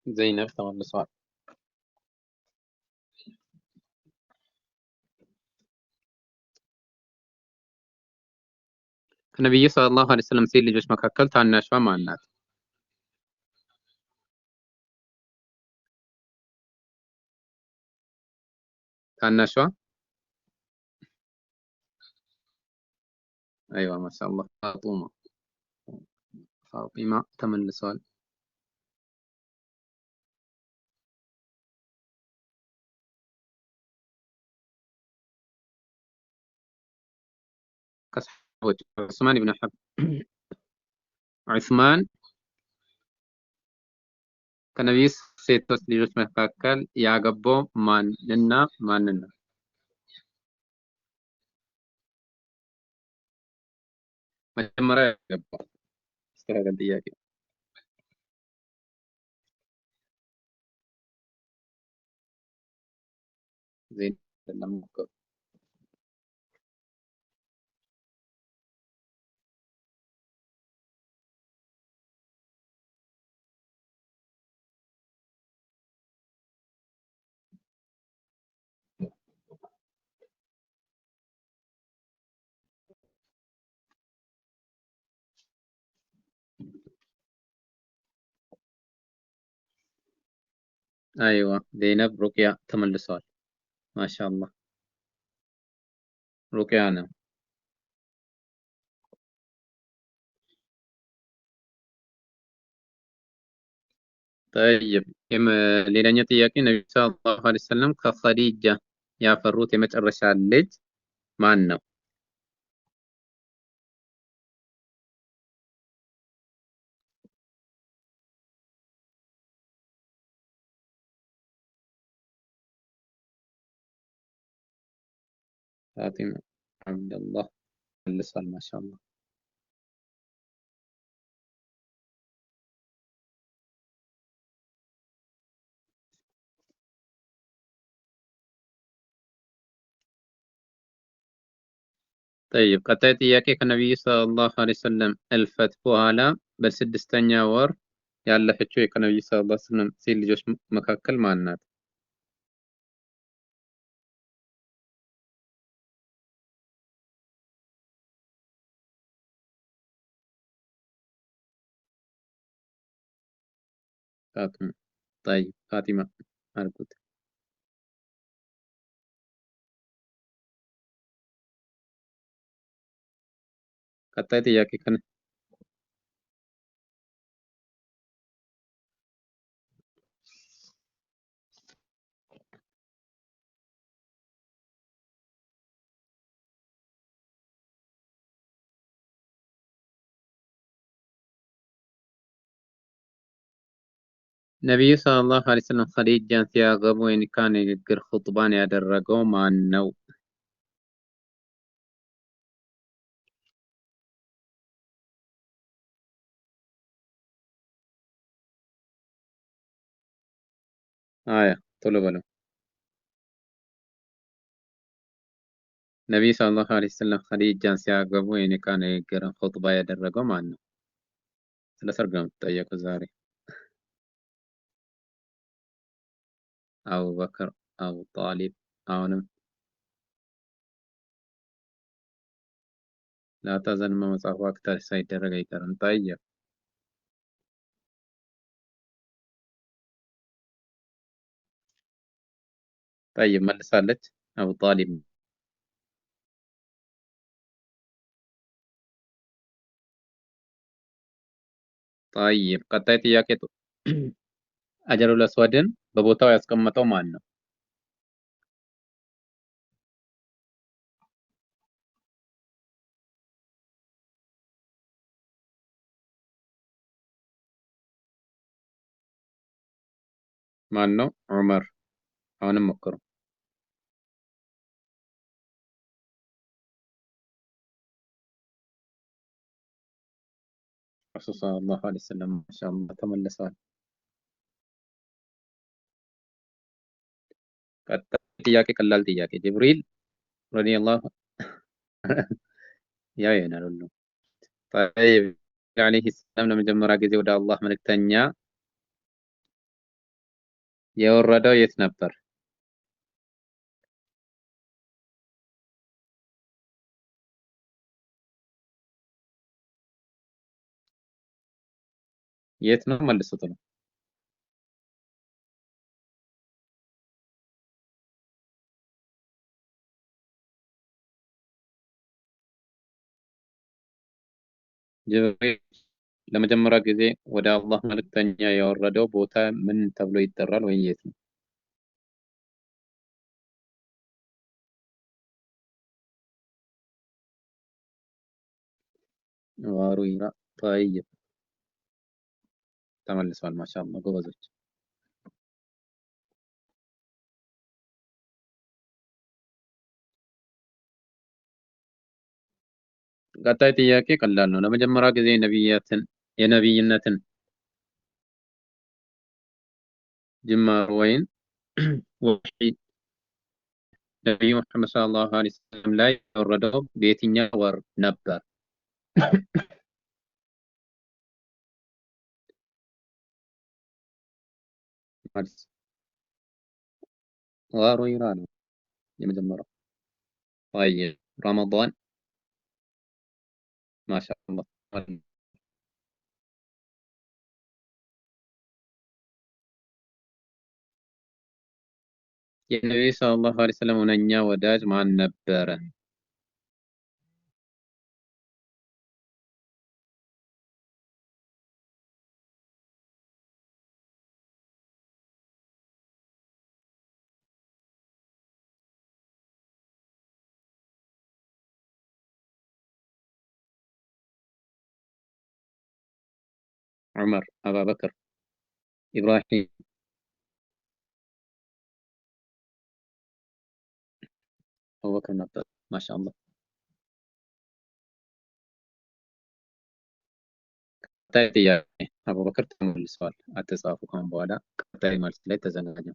ዘይነብ ተመልሷል። ከነቢዩ ሰለላሁ ዐለይሂ ወሰለም ሴት ልጆች መካከል ታናሿ ማን ናት? ታናሿ አይዋ ማሻአላህ ፋጢማ ተመልሷል። ከሰሃቦች ዑስማን ኢብኑ ዑስማን ከነቢዩ ሴቶች ልጆች መካከል ያገባው ማንና ማንን ነው? መጀመሪያ ያገባው አስተካከል ጥያቄ ዘይነብ አይደለም እኮ አይዋ ዘይነብ ሩቅያ ተመልሰዋል። ማሻአላህ ሩቅያ ነው። ጠይብ ሌላኛው ጥያቄ ነቢዩ ሰለላሁ ዐለይሂ ወሰለም ከኸዲጃ ያፈሩት የመጨረሻ ልጅ ማን ነው? ፋጢማ አብደላህ መልሷል። ማሻአላህ ጠይብ ቀጣይ ጥያቄ ከነቢዩ ሰለላሁ ዐለይሂ ወሰለም እልፈት በኋላ በስድስተኛ ወር ያለፈችው ከነቢዩ ሰለላሁ ዐለይሂ ወሰለም ሴት ልጆች መካከል ማን ናት? ፋጢማ ጠይብ ፋጢማ አልኩት። ቀጣይ ጥያቄ ነቢዩ ሰለላሁ ዐለይሂ ወሰለም ኸዲጃን ሲያገቡ የኒካ ንግግር ኹጥባን ያደረገው ማን ነው? አያ ቶሎ በለው። ነቢዩ ሰለላሁ ዐለይሂ ወሰለም ኸዲጃን ሲያገቡ የኒካ ንግግርን ኹጥባ ያደረገው ማን ነው? ስለ ሰርግ ነው የምትጠየቁት ዛሬ። አቡበክር፣ አቡ ጣሊብ። አሁንም ላታዘንማ መጽሐፉ አክታች ሳይደረግ አይቀርም። ጠይብ ጠይብ መልሳለች። አቡ ጣሊብ። ጠይብ ቀጣይ ጥያቄ አጀሩል አስወድን በቦታው ያስቀመጠው ማን ነው? ማን ነው? ዑመር። አሁንም ሞክሩ። ረሱል ሰለላሁ ዐለይሂ ወሰለም ማሻአላህ ተመልሰዋል። ቀጣይ ጥያቄ ቀላል ጥያቄ ጅብሪል ረዲየላሁ ያው ይሆናል ሁሉም። ጠይብ ዐለይሂ ሰላም ለመጀመሪያ ጊዜ ወደ አላህ መልእክተኛ የወረደው የት ነበር? የት ነው መልሱት ነው። ጅብሪል ለመጀመሪያ ጊዜ ወደ አላህ መልእክተኛ ያወረደው ቦታ ምን ተብሎ ይጠራል? ወይ የት ነው? ዋሩ ይራ ጠይብ ተመልሷል። ማሻአላህ ጎበዞች። ቀጣይ ጥያቄ ቀላል ነው። ለመጀመሪያ ጊዜ የነቢይነትን ጅማሮ ወይም ወሕይ ነቢዩ መሐመድ ሰለላሁ ዐለይሂ ወሰለም ላይ የወረደው በየትኛው ወር ነበር? መልስ ዋሩ ይራ ነው የመጀመሪያው። ጠይብ ረመዳን። ማሻአላህ። የነቢዩ ሰለላሁ ዐለይሂ ወሰለም ሁነኛ ወዳጅ ማን ነበረ? ዑመር፣ አቡበክር፣ ኢብራሂም። አቡበክር ነበር። ማሻአላህ። ቀጣይ ጥያቄ አቡበክር ተመልሰዋል። አትጻፉ ካሁን በኋላ ቀጣይ መልስ ላይ ተዘጋጁ።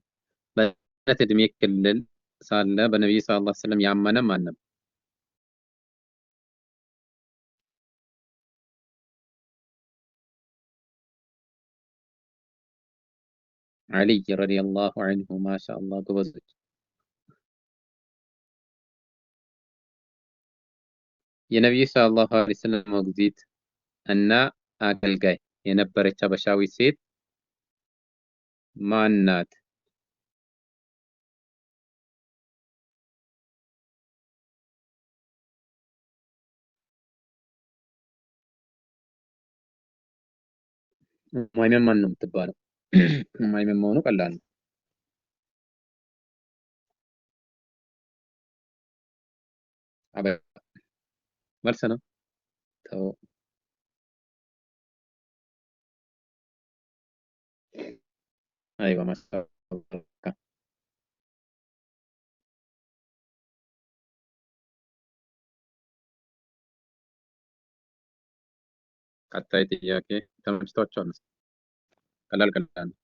በነት እድሜ ክልል ሳለ በነቢዩ ሰለላሁ ዐለይሂ ወሰለም ያመነ ማን ነበር? አልይ ረዲየላሁ ዐንሁ። ማሻአላህ ጎበዞች። የነቢዩ ሰለላሁ ዐለይሂ ወሰለም ሞግዚት እና አገልጋይ የነበረች ሀበሻዊት ሴት ማን ናት? ኡማይመን ማን ነው የምትባለው? ኡማይመን መሆኑ ቀላል ነው። መልስ ነው። ተው። አይዋ ማሻአላህ። ቀጣይ ጥያቄ ተመችቷቸዋል? ቀላል ቀላል ነው።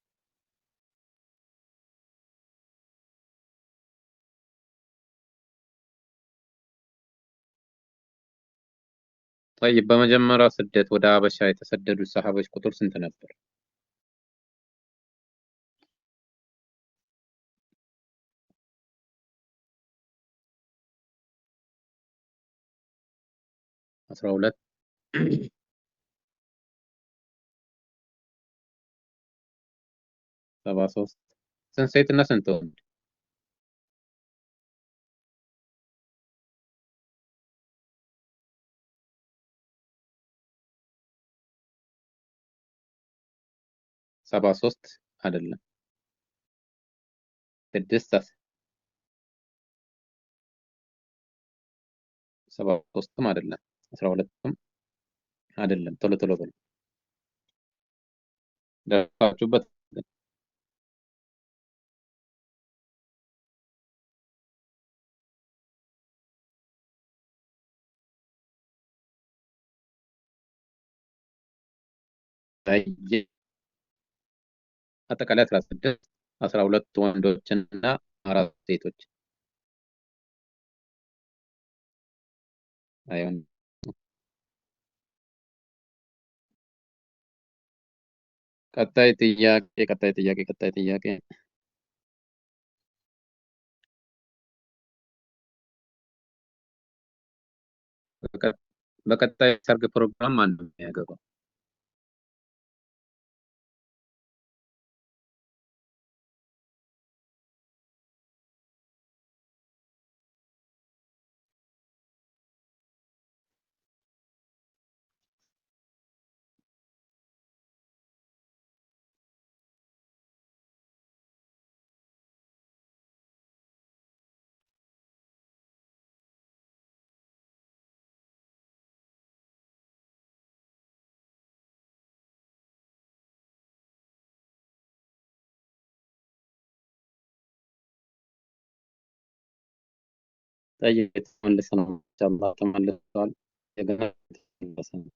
ጠይብ በመጀመሪያው ስደት ወደ ሀበሻ የተሰደዱት ሰሃቦች ቁጥር ስንት ነበር? 12 73 ስንት ሴትና ስንት ወንድ? 73 አይደለም። 6 73ም አይደለም 12ም አይደለም። ቶሎ ቶሎ በሉ ደርሳችሁበት። አጠቃላይ 16 12 ወንዶችና 4 ሴቶች። አይሆን። ቀጣይ ጥያቄ። በቀ- በቀጣይ ሰርግ ፕሮግራም ማን ነው የሚያገባው? ጠይቅ የተመለሰ ነው። ኢንሻአላህ ተመልሷል። እንደገና የተመለሰ ነው።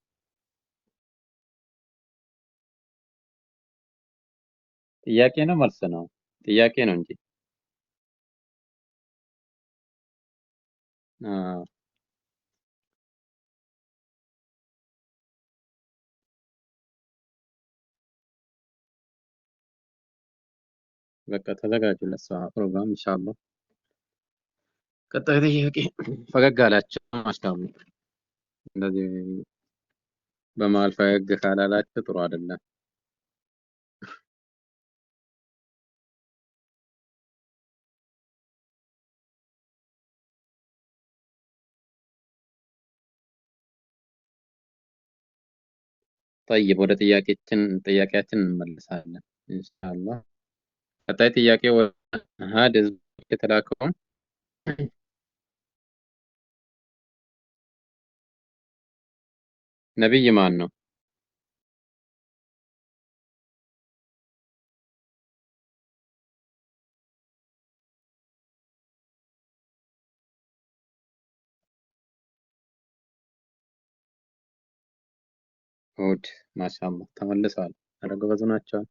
ጥያቄ ነው መልስ ነው? ጥያቄ ነው እንጂ። አዎ፣ በቃ ተዘጋጁ ለሷ ፕሮግራም ኢንሻአላህ። ቀጣይ ጥያቄ። ፈገግ አላቸው ማሻአላህ። እንደዚህ በመሀል ፈገግ ካላላችሁ ጥሩ አይደለም። ጠይብ ወደ ጥያቄያችን እንመልሳለን ኢንሻአላህ። ቀጣይ ጥያቄ ወደ አሃድ ህዝቦች የተላከው ነቢይ ማን ነው? ሁድ። ማሻአላህ ተመልሰዋል። ኧረ ጎበዝ ናቸው።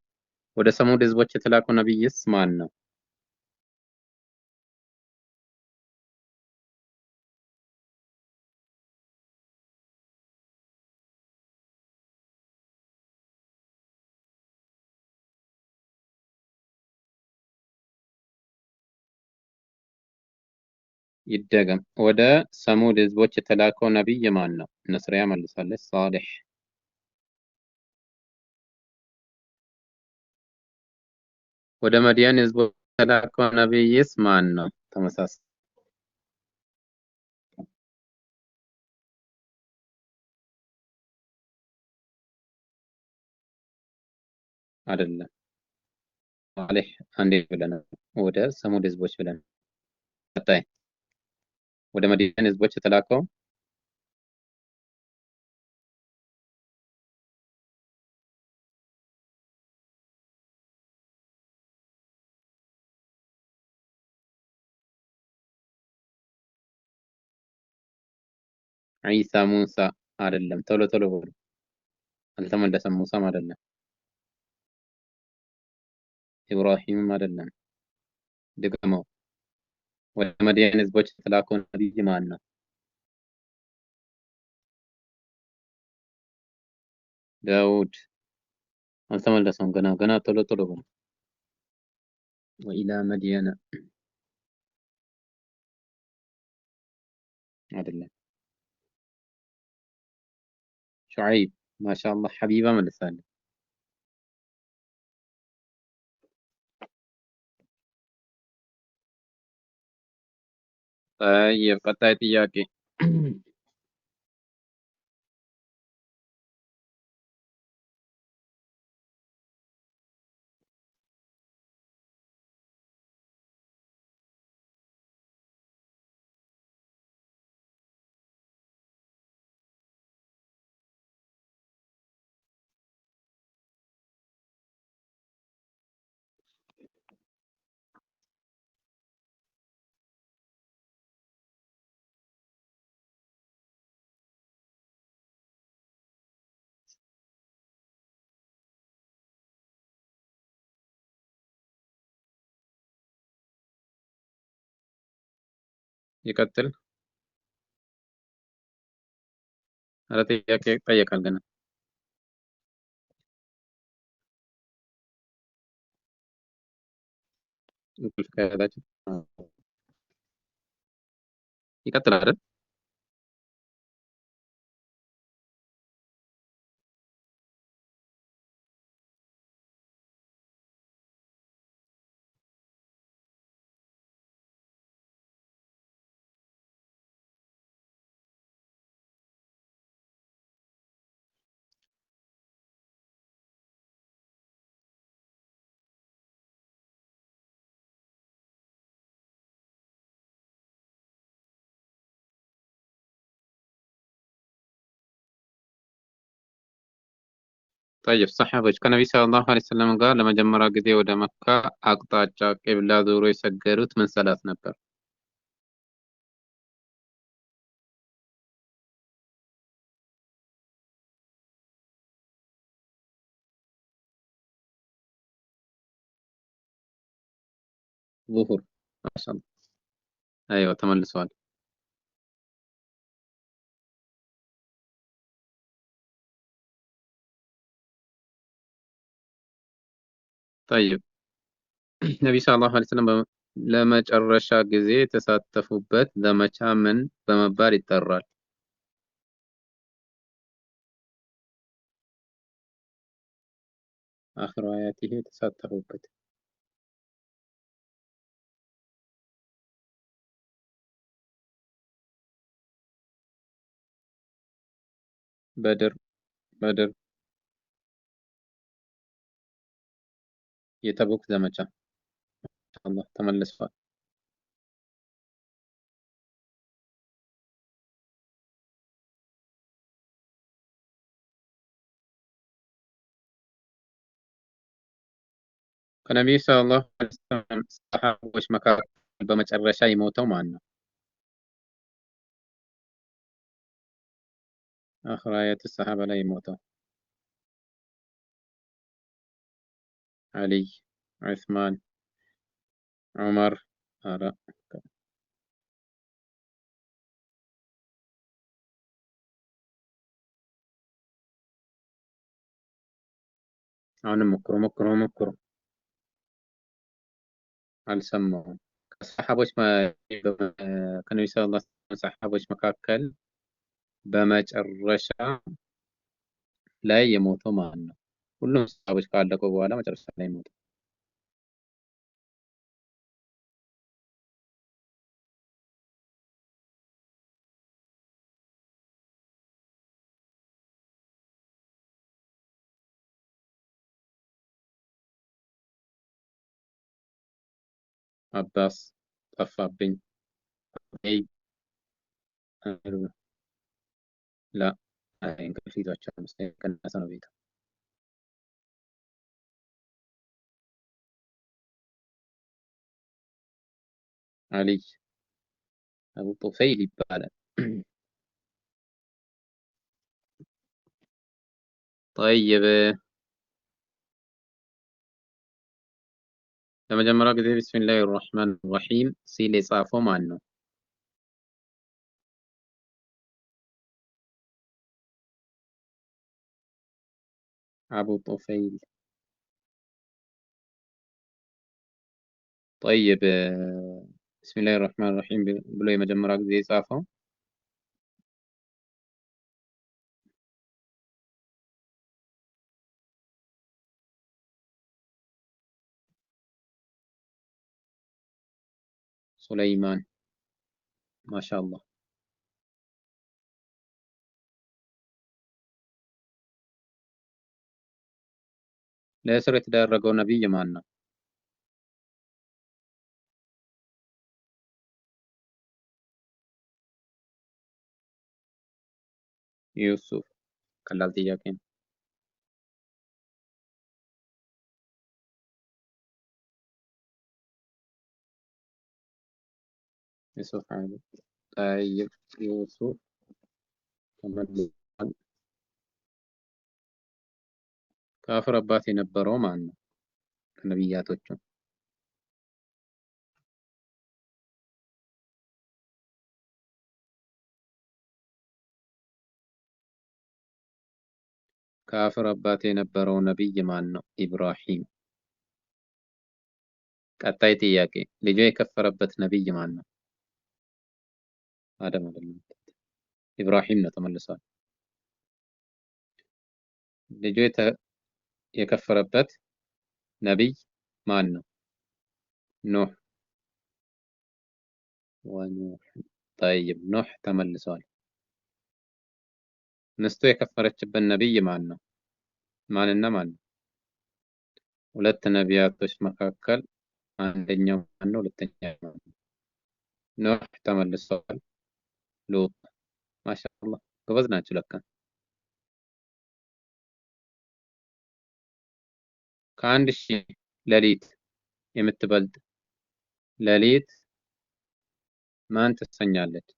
ወደ ሰሙድ ህዝቦች የተላከው ነቢይስ ማን ነው? ይደገም። ወደ ሰሙድ ህዝቦች የተላከው ነቢይ ማን ነው? ነስሪያ መልሳለች። ሳሌሕ። ወደ መድያን ህዝቦች የተላከው ነቢይስ ማን ነው? ተመሳሳይ አይደለም። ሳሌሕ አንዴ ብለናል። ወደ ሰሙድ ህዝቦች ብለን ቀጣይ ወደ መድያን ህዝቦች የተላከው ዒሳ ሙሳ አይደለም። ቶሎ ቶሎ በሉ። አልተመለሰም። ሙሳም አይደለም። ኢብራሂምም አይደለም። ድገመው። ወደ መድያን ህዝቦች የተላከው ነቢይ ማን ነው? ዳውድ። አልተመለሰም። ገና ገና ቶሎ ቶሎ በሉ። ወኢላ መድየነ አይደለም። ሹዓይብ። ማሻአላህ ሐቢባ መልሳለች። طيب ቀጣይ ጥያቄ። ይቀጥል። ኧረ ጥያቄ ይጠየቃል ገና። እንቅልፍ ከያዛችሁ ይቀጥል አይደል? ጠይብ ሰሓቦች ከነቢ ሰለላሁ ዐለይሂ ወሰለም ጋር ለመጀመሪያ ጊዜ ወደ መካ አቅጣጫ ቂብላ ዞሮ የሰገዱት ምን ሰላት ነበር? ዙሁር። ማሻአላህ። አይዋ ተመልሰዋል። ጠይብ ነቢ ሰለላሁ ዐለይሂ ወሰለም ለመጨረሻ ጊዜ የተሳተፉበት ዘመቻ ምን በመባል ይጠራል? አኽር አያቲሂ የተሳተፉበት በድር በድር የተቡክ ዘመቻ። አላህ ተመልሰዋል። ከነቢዩ ሰለላሁ ዐለይሂ ወሰለም ሰሓቦች መካከል በመጨረሻ የሞተው ማን ነው? አኽር አያት ሰሓባ ላይ የሞተው አሊይ፣ ዑስማን፣ ዑመር። ኧረ አሁንም ሞክሩ ሞክሩ ሞክሩ። አልሰማሁም። ከሰሓቦች ከነቢ ሰለላሁ ዐለይሂ ወሰለም ሰሓቦች መካከል በመጨረሻ ላይ የሞተው ማን ነው? ሁሉም ሰሓቦች ካለቁ በኋላ መጨረሻ ላይ የሞተው አባስ ጠፋብኝ። አይ ላ እንቅልፍ ይዟቸው መሰለኝ ቀነሰ ነው ቤቱ። አሊይ አቡ ጡፈይል ይባላል። ጠይብ ለመጀመሪያ ጊዜ ቢስሚላህ ራህማን ራሂም ሲል የጻፈው ማን ነው? አቡ ጡፈይል። ጠይብ ቢስሚላህ ራህማን ራሂም ብሎ የመጀመሪያ ጊዜ የጻፈው ሱለይማን። ማሻአላህ። ለእስር የተዳረገው ነቢይ ማን ነው? ዩሱፍ። ቀላል ጥያቄ ነው። ዩሱፍ አለ። ጠይብ ዩሱፍ ተመልሷል። ካፍር አባት የነበረው ማን ነው ከነቢያቶቹ? ካፍር አባት የነበረው ነቢይ ማን ነው? ኢብራሂም። ቀጣይ ጥያቄ ልጁ የከፈረበት ነቢይ ማን ነው? አደም አይደለም። ኢብራሂም ነው። ተመልሷል። ልጁ የከፈረበት ነቢይ ማን ነው? ኑህ። ወኑህ። ጠይብ ኑህ ተመልሷል። ሚስቱ የከፈረችበት ነቢይ ማን ነው? ማንና ማን ነው? ሁለት ነቢያቶች መካከል አንደኛው ማን ነው? ሁለተኛው ማን ነው? ኑህ ተመልሷል። ሉጥ። ማሻአላህ ጎበዝ ናችሁ ለካ። ከአንድ ሺህ ሌሊት የምትበልጥ ሌሊት ማን ትሰኛለች?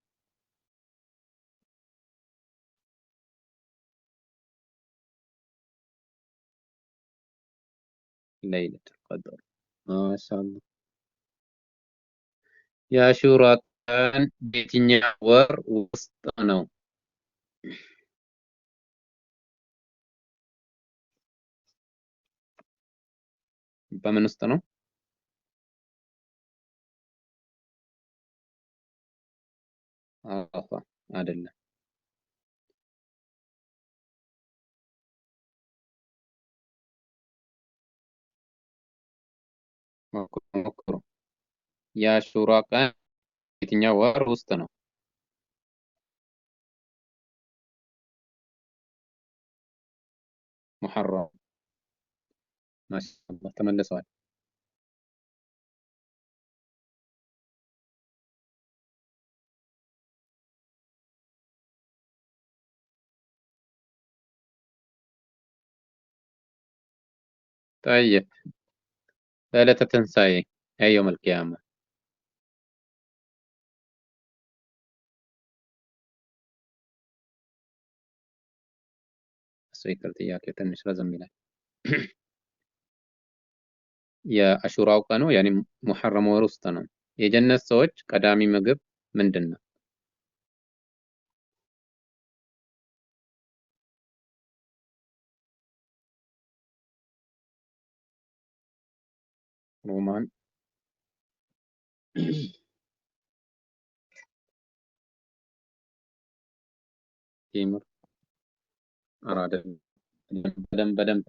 ለይለቱል ቀድር። ማሻአላህ። የአሹራ ቀን በየትኛው ወር ውስጥ ነው? በምን ውስጥ ነው? አረፋ አይደለም። ሞክሩ ሞክሩ። የአሹራ ቀን የትኛው ወር ውስጥ ነው? ሙሐረም። ማሻአላህ ተመልሰዋል። طيب ليلة التنساء أي يوم القيامة؟ እሱ ይቅር ጥያቄ ትንሽ ረዘም ይላል። የአሹራው ቀኑ ያኔ ሙሐረም ወር ውስጥ ነው። የጀነት ሰዎች ቀዳሚ ምግብ ምንድን ነው? ሮማን ቴምር አራደ በደንብ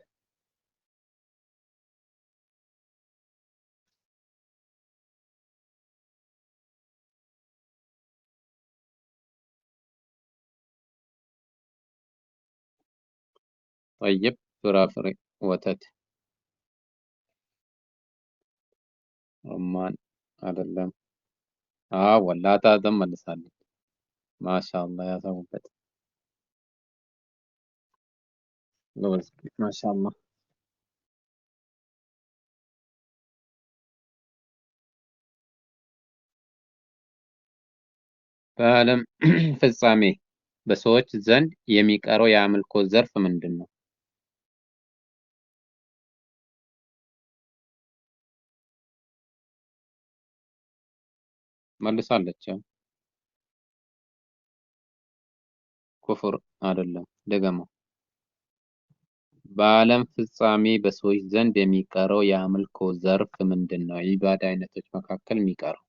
ጠይብ ፍራፍሬ ወተት ሮማን አይደለም። ወላታ መልሳለች። ማሻአላህ ያሰቡበት ጎበዝ። ማሻአላህ። በዓለም ፍጻሜ በሰዎች ዘንድ የሚቀረው የአምልኮ ዘርፍ ምንድን ነው? መልሳለች። ኩፍር አይደለም። ደገመው። በዓለም ፍጻሜ በሰዎች ዘንድ የሚቀረው የአምልኮ ዘርፍ ምንድን ነው? የኢባዳ አይነቶች መካከል የሚቀረው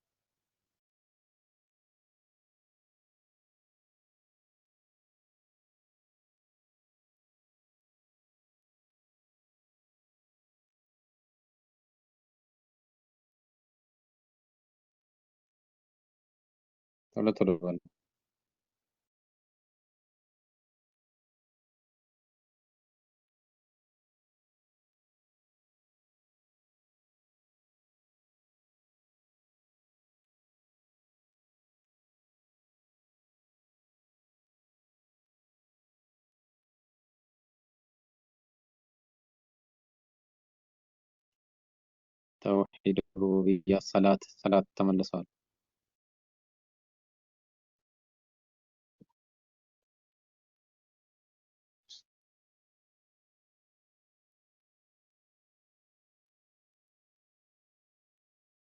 ቶሎ ቶሎ በል። ተውሂድ ሩቡቢያ ሰላት ተመልሰዋል።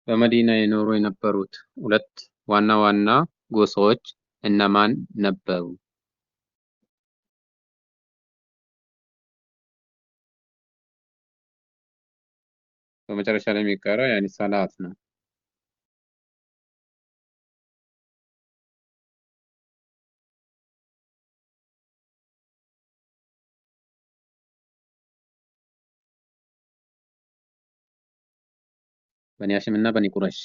በመዲና የኖሩ የነበሩት ሁለት ዋና ዋና ጎሳዎች እነማን ነበሩ? በመጨረሻ ላይ የሚቀረው ያኔ ሰላት ነው። በኒ ሀሽም እና በኒ ቁረይሽ።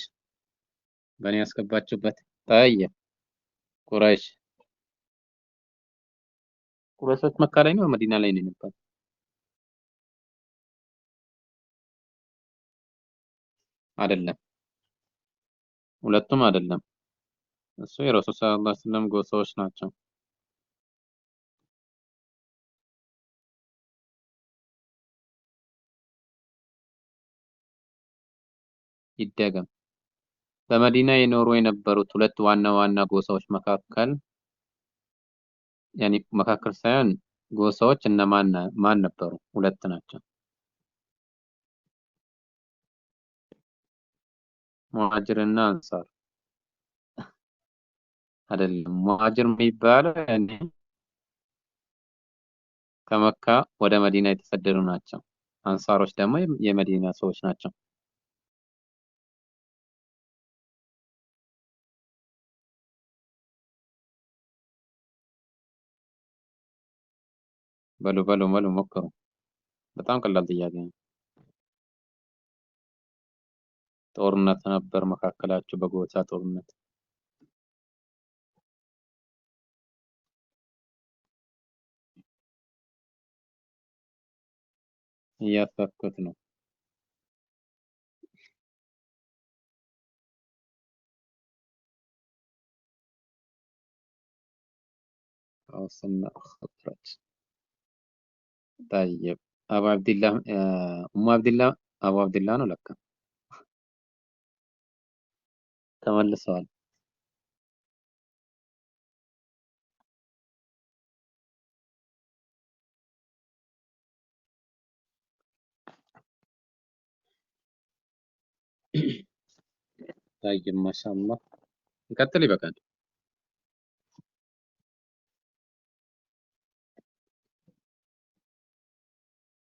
በኒ ያስገባችሁበት። ጠይብ ቁረይሽ። ቁረይሾች መካ ላይ ነው መዲና ላይ ነው የነበሩ? አይደለም፣ ሁለቱም አይደለም። እሱ የረሱል ሰለላሁ ዐለይሂ ወሰለም ጎሳዎች ናቸው። ይደገም። በመዲና ይኖሩ የነበሩት ሁለት ዋና ዋና ጎሳዎች መካከል መካከል ሳይሆን ጎሳዎች እነማን ማን ነበሩ? ሁለት ናቸው። ሙሃጅርና አንሳር አይደለም። ሙሃጅር የሚባለው ያኔ ከመካ ወደ መዲና የተሰደዱ ናቸው። አንሳሮች ደግሞ የመዲና ሰዎች ናቸው። በሉ በሉ በሉ ሞክሩ። በጣም ቀላል ጥያቄ ነው። ጦርነት ነበር መካከላቸው፣ በጎሳ ጦርነት። እያፈኩት ነው። أوصلنا خطرت. طيب أبو عبد الله أم عبد الله أبو عبد الله ነው ለካ ተመልሰዋል። طيب ما شاء الله ይቀጥል ይበቃል።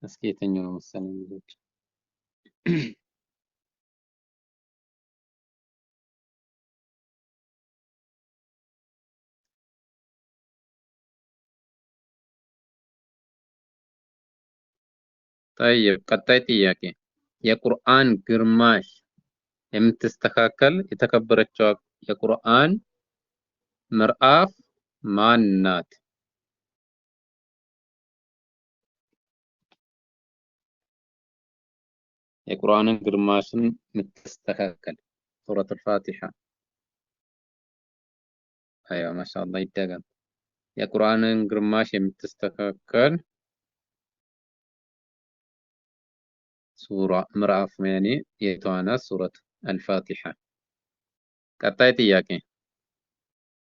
እስኪ የትኛው ነው መሰለኝ ልጆች طيب ቀጣይ ጥያቄ የቁርአን ግርማሽ የምትስተካከል የተከበረችው የቁርአን ምዕራፍ ማን ናት? የቁርአንን ግርማሽን የምትስተካከል ሱረት አልፋቲሓ። አይዋ ማሻአላህ ይደገም። የቁርአንን ግርማሽ የምትስተካከል ሱራ ምዕራፍ ያኔ የተዋናት ሱረት አልፋቲሓ። ቀጣይ ጥያቄ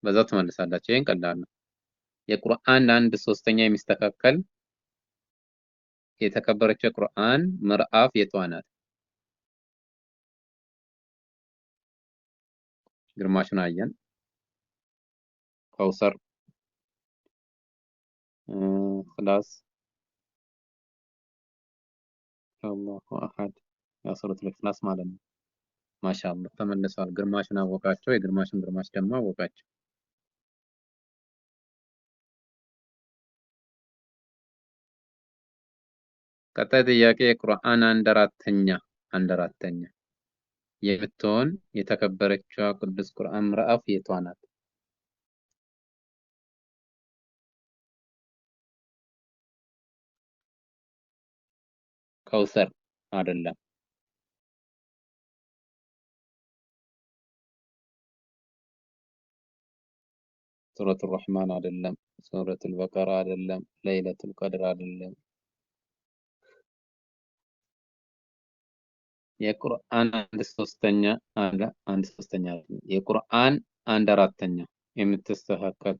በዛው ትመልሳላችሁ። ይሄን ቀላል ነው። የቁርአን አንድ ሶስተኛ የሚስተካከል የተከበረችው የቁርአን ምዕራፍ የተዋናት? ግርማሹን አየን። ከውሰር خلاص አላሁ አሐድ ያ ሱረቱል ኢኽላስ ማለት ነው። ማሻአላህ ተመልሰዋል። ግርማሹን አወቃቸው። የግርማሹን ግርማሽ ደግሞ አወቃቸው። ቀጣይ ጥያቄ የቁርአን አንድ አራተኛ የምትሆን የተከበረችው ቅዱስ ቁርአን ምዕራፍ የቷ ናት? ከውሰር አይደለም። ሱረቱል ረህማን አይደለም። ሱረቱል በቀራ አይደለም። ለይለቱል ቀድር አይደለም። የቁርአን አንድ ሶስተኛ የቁርአን አንድ አራተኛ የምትስተካከል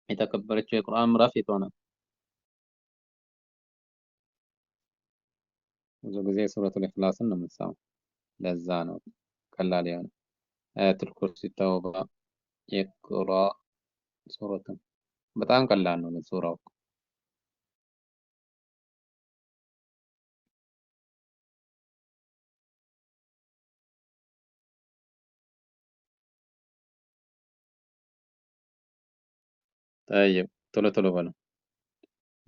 የተከበረችው የቁርአን ምዕራፍ የቷ ናት? ብዙ ጊዜ ሱረቱል ኢኽላስን ነው የምንሰማው። ለዛ ነው ቀላል የሆነ አያቱል ኩርሲ፣ ተውባ፣ የቅራ ሱረቱን በጣም ቀላል ነው ሱራው። طيب ቶሎ ቶሎ በለው።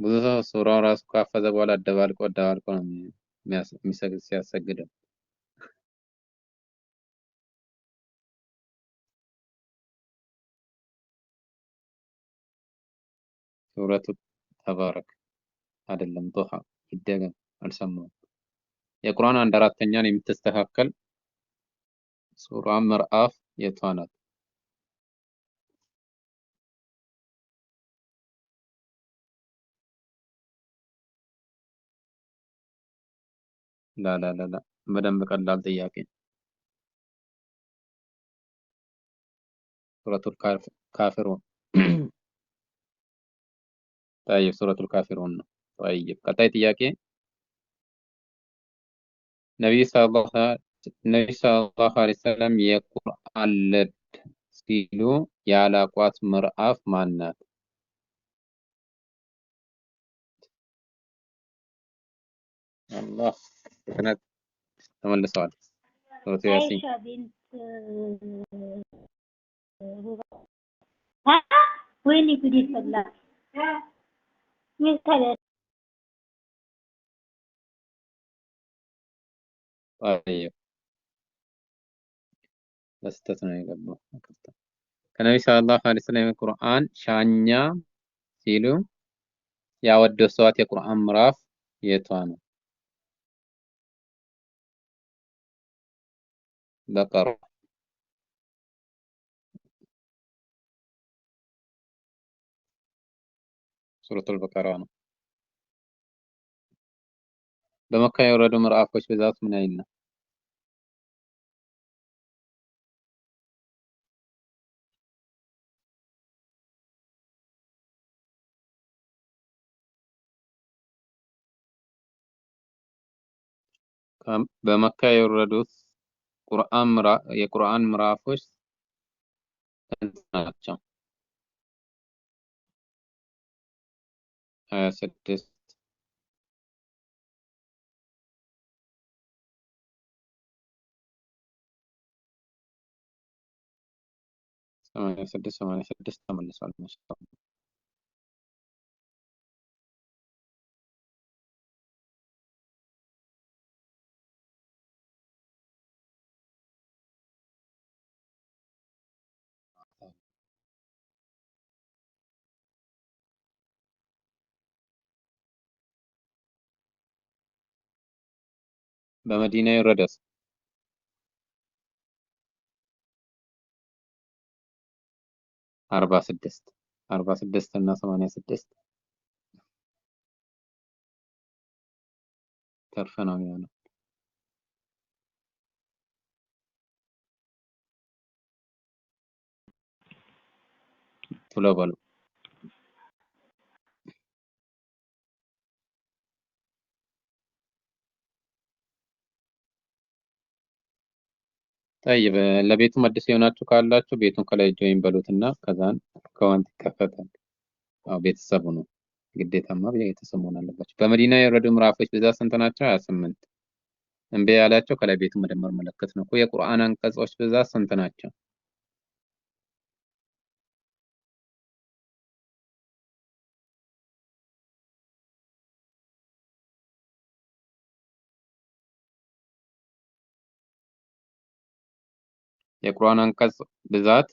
ብዙ ሰው ሱራውን ራሱ ካፈዘ በኋላ አደባልቆ ነው ሲያሰግደው። ሱረቱ ተባረክ አይደለም ጦሃ ይደገም። አልሰማሁም። የቁርአን አንድ አራተኛን የምትስተካከል ሱራ ምዕራፍ የቷ ናት? ላ ላ ላ ላ በደንብ ቀላል ጥያቄ። ሱረቱል ካፊሩን طيب ሱረቱል ካፊሩን ነው። طيب ቀጣይ ጥያቄ ነቢዩ ሰለላሁ ዐለይሂ ወሰለም የቁርአን ልብ ሲሉ ያላቋት ምዕራፍ ማን ናት? አላህ ፍጥነት ተመልሰዋል። ሱረቱ ያሲን عائشة بنت ها وين يقول يصلى يصلى طيب በስተት ነው የገባው። ከነቢ ሰለላሁ ዐለይሂ ወሰለም የቁርአን ሻኛ ሲሉ ያወደሷት የቁርአን ምዕራፍ የቷ ነው? በቀራ ሱረቱል በቀራ ነው። በመካ የወረዱ ምዕራፎች ብዛት ምን ያህል ነው? በመካ የወረዱት የቁርአን ምዕራፎች ስንት ናቸው? 26 86 ተመልሷል። ማሻአላህ በመዲና የወረደስ 46 እና 86 ተርፈ ነው የሚሆነው። ቶሎ በሉ። طيب ለቤቱ አዲስ የሆናችሁ ካላችሁ ቤቱን ከላይ ጆይን በሉትና ከዛን አካውንት ይከፈታል። አዎ ቤተሰቡ ነው ግዴታማ ቤተሰብ መሆን አለባችሁ። በመዲና የወረዱ ምዕራፎች ብዛት ስንት ናቸው? 28 እምቢ ያላቸው ከላይ ቤቱ መደመር መለከት ነው። የቁርአን አንቀጾች ብዛት ስንት ናቸው? የቁርአን አንቀጽ ብዛት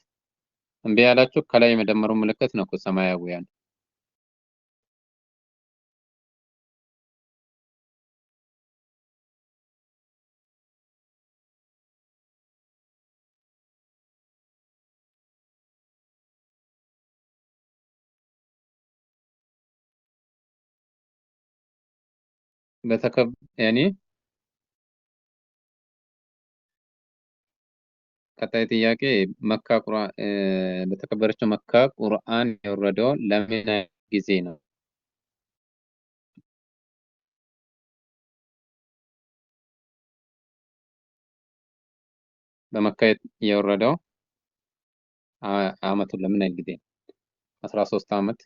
እምቢ ያላችሁ ከላይ የመደመሩ ምልክት ነው። ሰማያዊያን ያኔ ቀጣይ ጥያቄ መካ ቁርአን በተከበረችው መካ ቁርአን የወረደው ለምን ጊዜ ነው? በመካ የወረደው አመቱን ለምን ያህል ጊዜ ነው? 13 አመት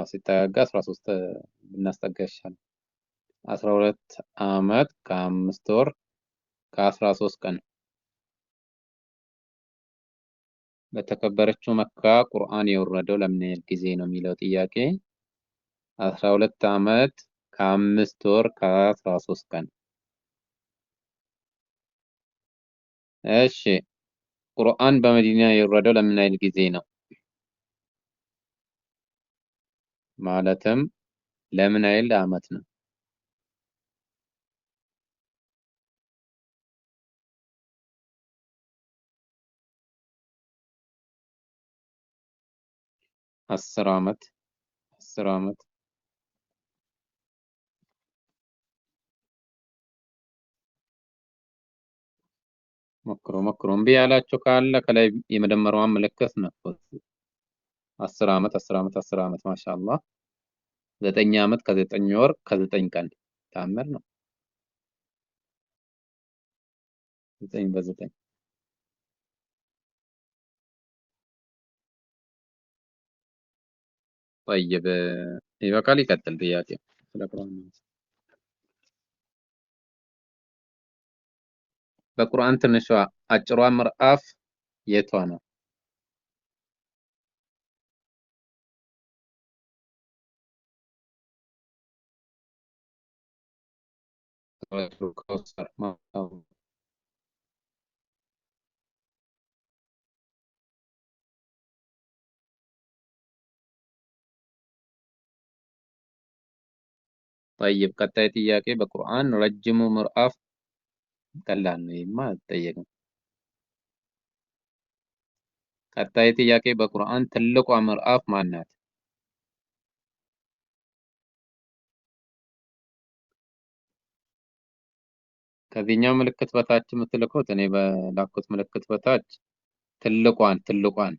ሲጠጋ 13 ብናስጠጋ ይሻላል። 12 አመት ከ5 ወር ከ13 ቀን በተከበረችው መካ ቁርአን የወረደው ለምን ያህል ጊዜ ነው የሚለው ጥያቄ 12 አመት ከ5 ወር ከ13 ቀን። እሺ ቁርአን በመዲና የወረደው ለምን ያህል ጊዜ ነው? ማለትም ለምን ያህል አመት ነው? 10 አመት 10 አመት ሞክሩ ሞክሩ። እምቢ ያላችሁ ካለ ከላይ የመደመሪያዋን ምልክት ነኩት። 10 ዓመት 10 ዓመት 10 ዓመት ማሻአላህ 9 ዓመት ከ9 ወር ከ9 ቀን ታምር ነው። 9 በ9 طيب ይበቃል። ይቀጥል ጥያቄ ስለ ቁርአን ነው። በቁርአን ትንሿ አጭሯ ምዕራፍ የቷ ነው? ሱረቱል ከውሰር ማሻአላህ። طيب ቀጣይ ጥያቄ በቁርአን ረጅሙ ምዕራፍ ቀላል ነው። ይሄማ አይጠየቅም። ቀጣይ ጥያቄ በቁርአን ትልቋ ምዕራፍ ማን ናት? ከዚህኛው ምልክት በታች የምትልኩት እኔ በላኩት ምልክት በታች ትልቋን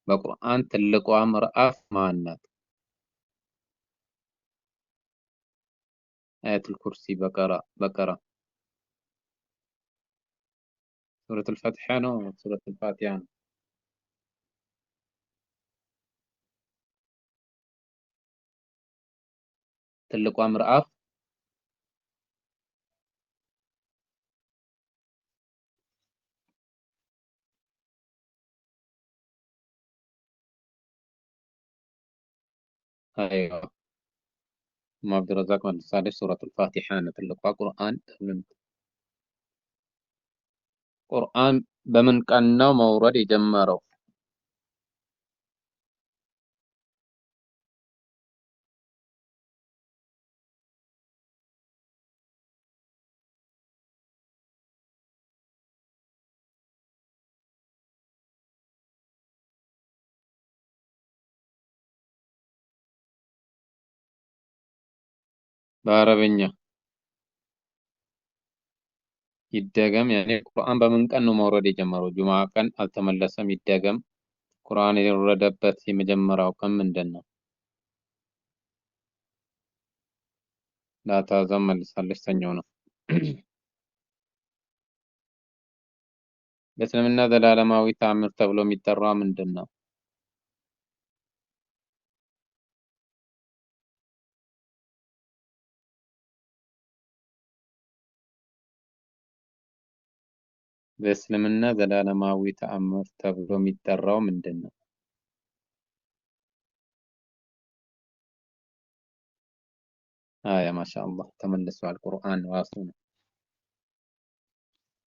በቁርአን ትልቋ ምዕራፍ ማን ናት? አያቱል ኩርሲ፣ በቀራ፣ ሱረቱል ፈትሐ ነው፣ ሱረቱል ፋቲሃ ነው። ትልቋ ምዕራፍ አይዋ አብዱረዛቅ መልሳለች። ሱረቱል ፋቲሃ ነው ትልቋ ቁርአን። ቁርአን በምን ቀን ነው መውረድ የጀመረው? በአረብኛ ይደገም። ያኔ ቁርአን በምን ቀን ነው መውረድ የጀመረው? ጁምዓ ቀን አልተመለሰም፣ ይደገም። ቁርአን የወረደበት የመጀመሪያው ቀን ምንድን ነው? ላታዘም መልሳለች። ሰኞ ነው። በእስልምና ዘላለማዊ ተአምር ተብሎ የሚጠራው ምንድን ነው? በእስልምና ዘላለማዊ ተአምር ተብሎ የሚጠራው ምንድን ነው? አያ ማሻአላህ ተመልሷል። ቁርአን ራሱ ነው።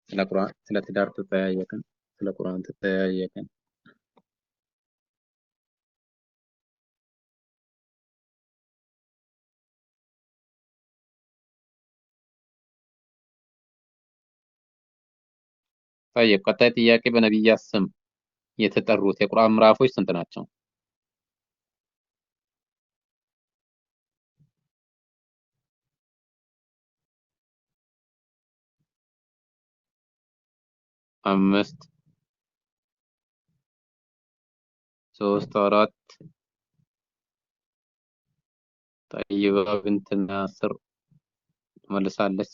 ስለ ቁርአን ስለ ትዳር ተጠያየቅን፣ ስለ ቁርአን ተጠያየቅን። طيب ቀጣይ ጥያቄ በነቢያት ስም የተጠሩት የቁርአን ምዕራፎች ስንት ናቸው? 5 3 4 ጠይባ ብንት ናስር ትመልሳለች።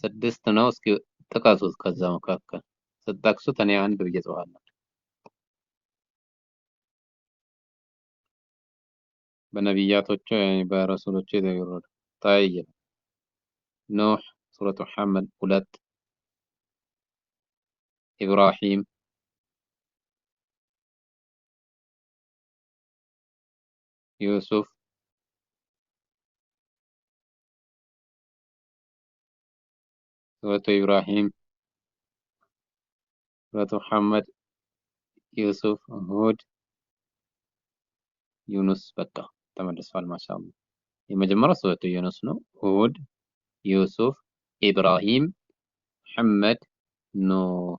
6 ነው። እስኪ ጥቀሱት። ከዛ መካከል ስትጠቅሱት እኔ አንድ ብዬ እጽፋለሁ። በነቢያቶቹ በረሱሎቹ የተወረዱ። طيب ኑህ ሱረቱ መሐመድ 2 ኢብራሂም ዩሱፍ ሱረቱ ኢብራሂም ሱረቱ መሐመድ ዩሱፍ ሁድ ዩኑስ። በቃ ተመልሷል። ማሻአላህ የመጀመሪያው ሱረቱ ዩኑስ ነው። ሁድ፣ ዩሱፍ፣ ኢብራሂም፣ መሐመድ፣ ኑህ።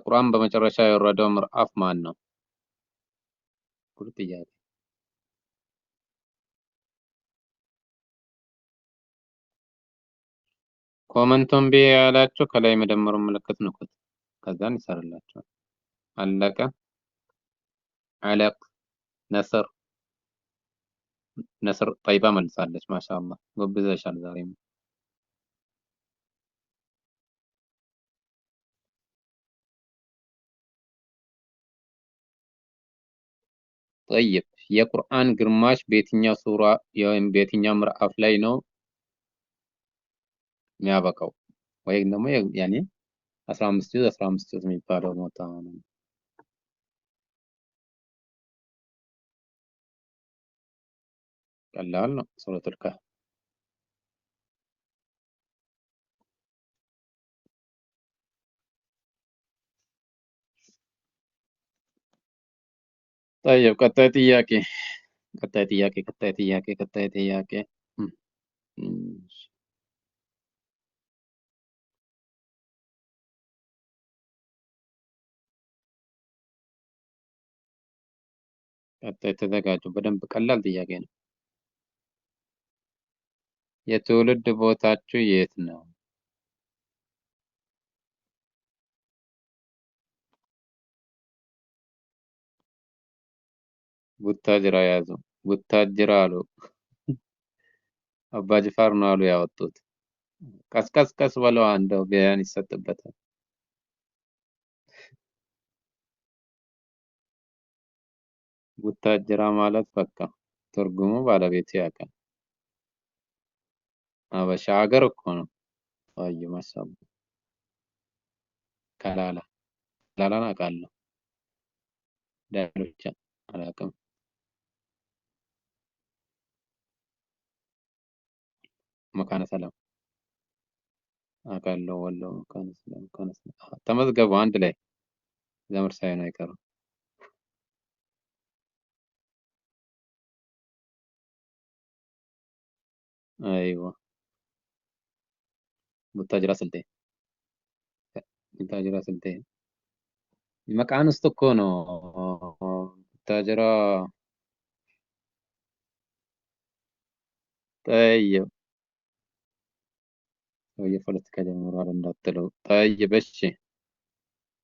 ከቁርአን በመጨረሻ የወረደው ምዕራፍ ማን ነው? ጉድ ጥያቄ። ኮመንቱን ቢ ያላችሁ ከላይ መደመሩ ምልክት ንኩት። ከዛን ይሰራላችኋል። አለቀ። አለቅ ነስር ነስር ጠይባ መልሳለች። ማሻአላህ ጎብዘሻል ዛሬም። ጠይብ የቁርአን ግማሽ በየትኛው ሱራ ወይም በየትኛው ምዕራፍ ላይ ነው የሚያበቃው? ወይም ደግሞ ያኔ 15 ጁዝ 15 ጁዝ የሚባለው ቦታ ነው። ቀላል ነው። ሱረቱል ካህፍ። ጠይብ ቀጣይ ጥያቄ ቀጣይ ጥያቄ ቀጣይ ጥያቄ ቀጣይ ጥያቄ ቀጣይ ተዘጋጁ። በደንብ ቀላል ጥያቄ ነው። የትውልድ ቦታችሁ የት ነው? ቡታጅራ ያዙ። ቡታጅራ አሉ። አባጅፋር ነው አሉ ያወጡት። ቀስቀስ ቀስ በለው አንደው ቢያን ይሰጥበታል። ቡታጅራ ማለት በቃ ትርጉሙ ባለቤቱ ያውቃል። አበሻ ሀገር እኮ ነው። አይ ማሳብ ከላላ ከላላን አውቃለሁ። ዳሎቻ አላውቅም። መካነ ሰላም አውቃለሁ። ወሎ መካነ ሰላም መካነ ሰላም ተመዝገቡ አንድ ላይ ዘመድ ሳይሆን አይቀርም። አይዋ ቡታጅራ ስልጤ ቡታጅራ ስልጤ መቃን ውስጥ እኮ ነው። ቡታጅራ ጠይብ የፖለቲካ ጀምሯል እንዳትለው። ጠይብ እሺ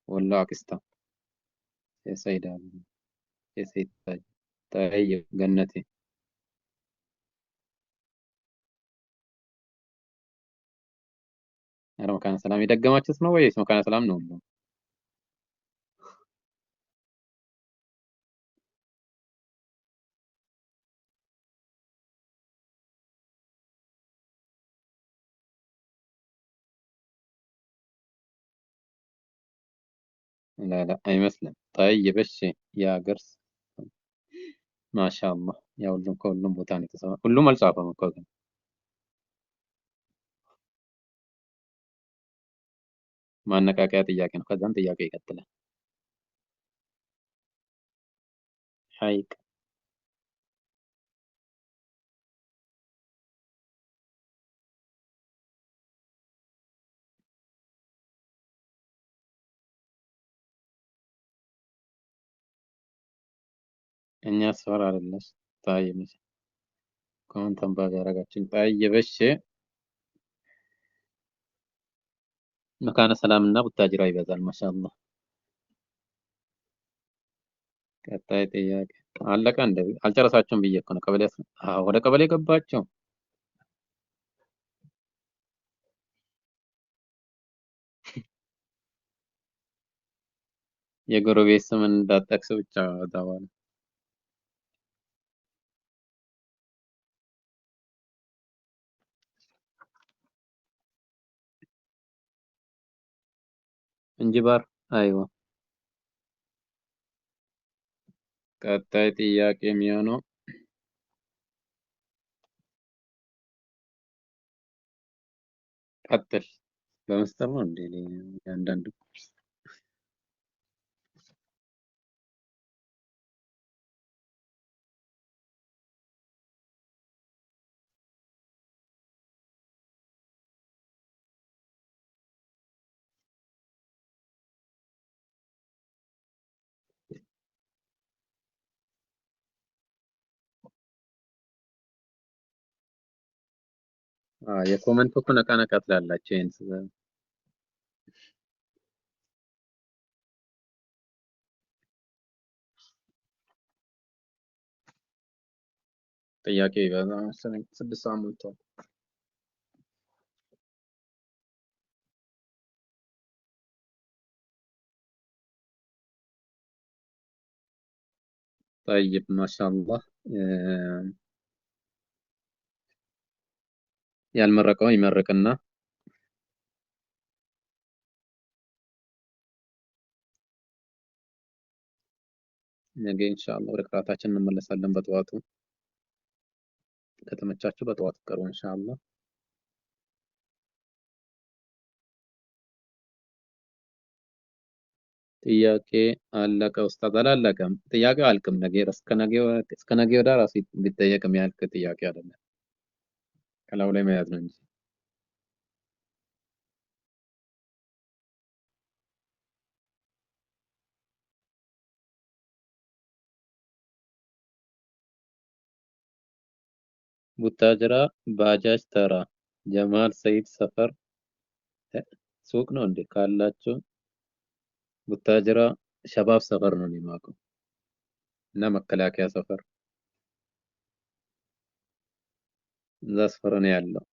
ወሎ አክስታ የሰይዳ የሰይድ ጠይብ ገነቴ ኧረ መካነ ሰላም የደገማችሁት ነው ወይስ መካነ ሰላም ነው? ሁሉ لا አይመስልም። ጠይብ እሺ የሀገር ማሻአላህ ያው ሁሉም ከሁሉም ቦታ ነው የተሰማ። ሁሉም አልጻፈም እኮ ግን ማነቃቂያ ጥያቄ ነው። ከዛም ጥያቄ ይቀጥላል። ሐይቅ እኛ ሰፈር አይደለች። ጠይብ ኮመንት አንባቢ ያደረጋችን ጠይብ እሺ መካነ ሰላም እና ቡታጅራ ይበዛል። ማሻአላህ ቀጣይ ጥያቄ አለቀ። እንደ አልጨረሳችሁም ብዬ እኮ ነው። ቀበሌ ወደ ቀበሌ ገባችሁ። የጎረቤት ስም እንዳጠቅስ ብቻ ተባለ። እንጅባር አይዋ። ቀጣይ ጥያቄ የሚሆነው ቀጥል። በመስጠት ነው እንዴ? አንዳንድ የኮመንት እኮ ነቃ ነቃ ትላላችሁ ይሄን ጥያቄ ይበዛ መሰለኝ 6 ሰዓት ሞልቷል። طيب ما شاء الله ያልመረቀው ይመርቅና ነገ ኢንሻአላህ ወደ ቅራታችን እንመለሳለን በጠዋቱ። ከተመቻችሁ በጠዋቱ ቀሩ ኢንሻአላህ። ጥያቄ አለቀ ኡስታዝ? አላለቀም። ጥያቄው አልቅም። እስከ ነገ ወዲያ ራሱ ቢጠየቅ የሚያልቅ ጥያቄ አይደለም። ከላዩ ላይ መያዝ ነው እንጂ። ቡታጅራ ባጃጅ ተራ ጀማል ሰይድ ሰፈር ሱቅ ነው እንዴ ካላችሁ? ቡታጅራ ሸባብ ሰፈር ነው የማውቀው እና መከላከያ ሰፈር እዛ ሰፈር ነው ያለው።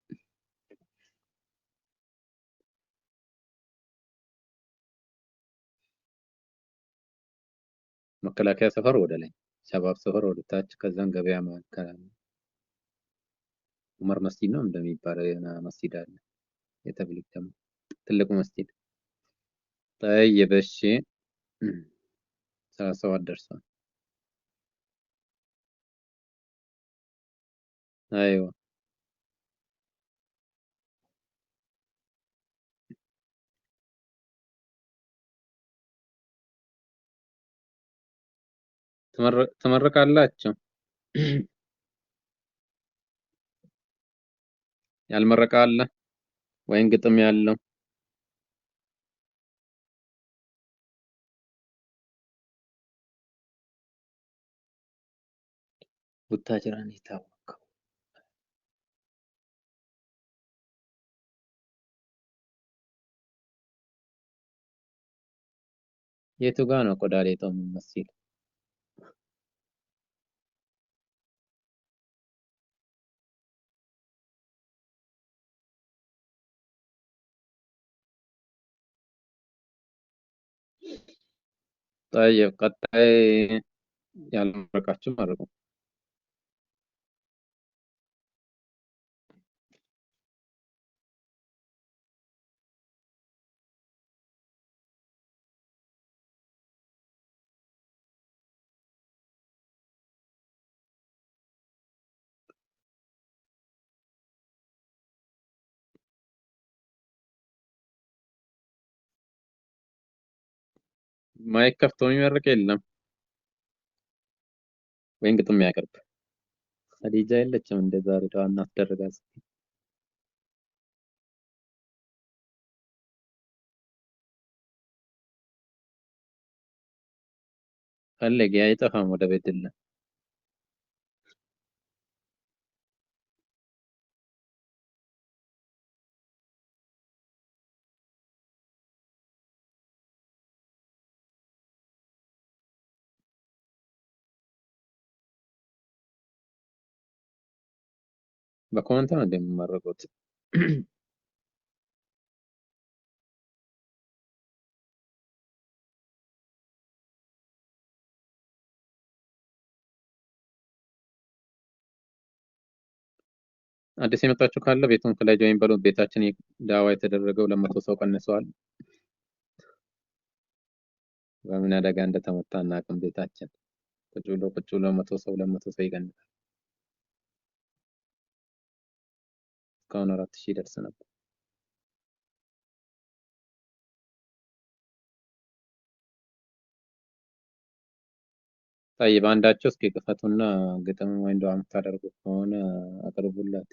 መከላከያ ሰፈር ወደ ላይ፣ ሸባብ ሰፈር ወደ ታች፣ ከዛም ገበያ መካከል አለ። ዑመር መስጊድ ነው እንደሚባለው የሆነ መስጊድ አለ። የተብሊግ ደግሞ ትልቁ መስጊድ። ጠይብ እሺ 37 ደርሷል። አይዋ ትመርቃላችሁ? ያልመረቀ አለ ወይም ግጥም ያለው? ቡታጅራን የታወቀው የቱ ጋ ነው? ቆዳ ሌጦ መስጊድ ጠይብ ቀጣይ ያልመረቃችሁ መርቁ። ማይክ ከፍቶ የሚመርቅ የለም ወይም ግጥም የሚያቀርብ? ኸዲጃ የለችም እንደ ዛሬ ዳዋ እናስደርጋት። ፈለገ አይጠፋም ወደ ቤትለ በኮመንት ነው እንደሚመረቁት። አዲስ የመጣችሁ ካለ ቤቱን ከላይ ጆይን በሉት። ቤታችን ዳዋ የተደረገው 200 ሰው ቀንሰዋል። በምን አደጋ እንደተመታ እናቅም። ቤታችን ቁጭ ብሎ 200 ሰው ይቀንሳል። እስካሁን 4000 ደርስ ነበር። طيب አንዳቸው እስኪ ክፈቱና ግጥም ወይ ዱዓ የምታደርጉ ከሆነ አቅርቡላት።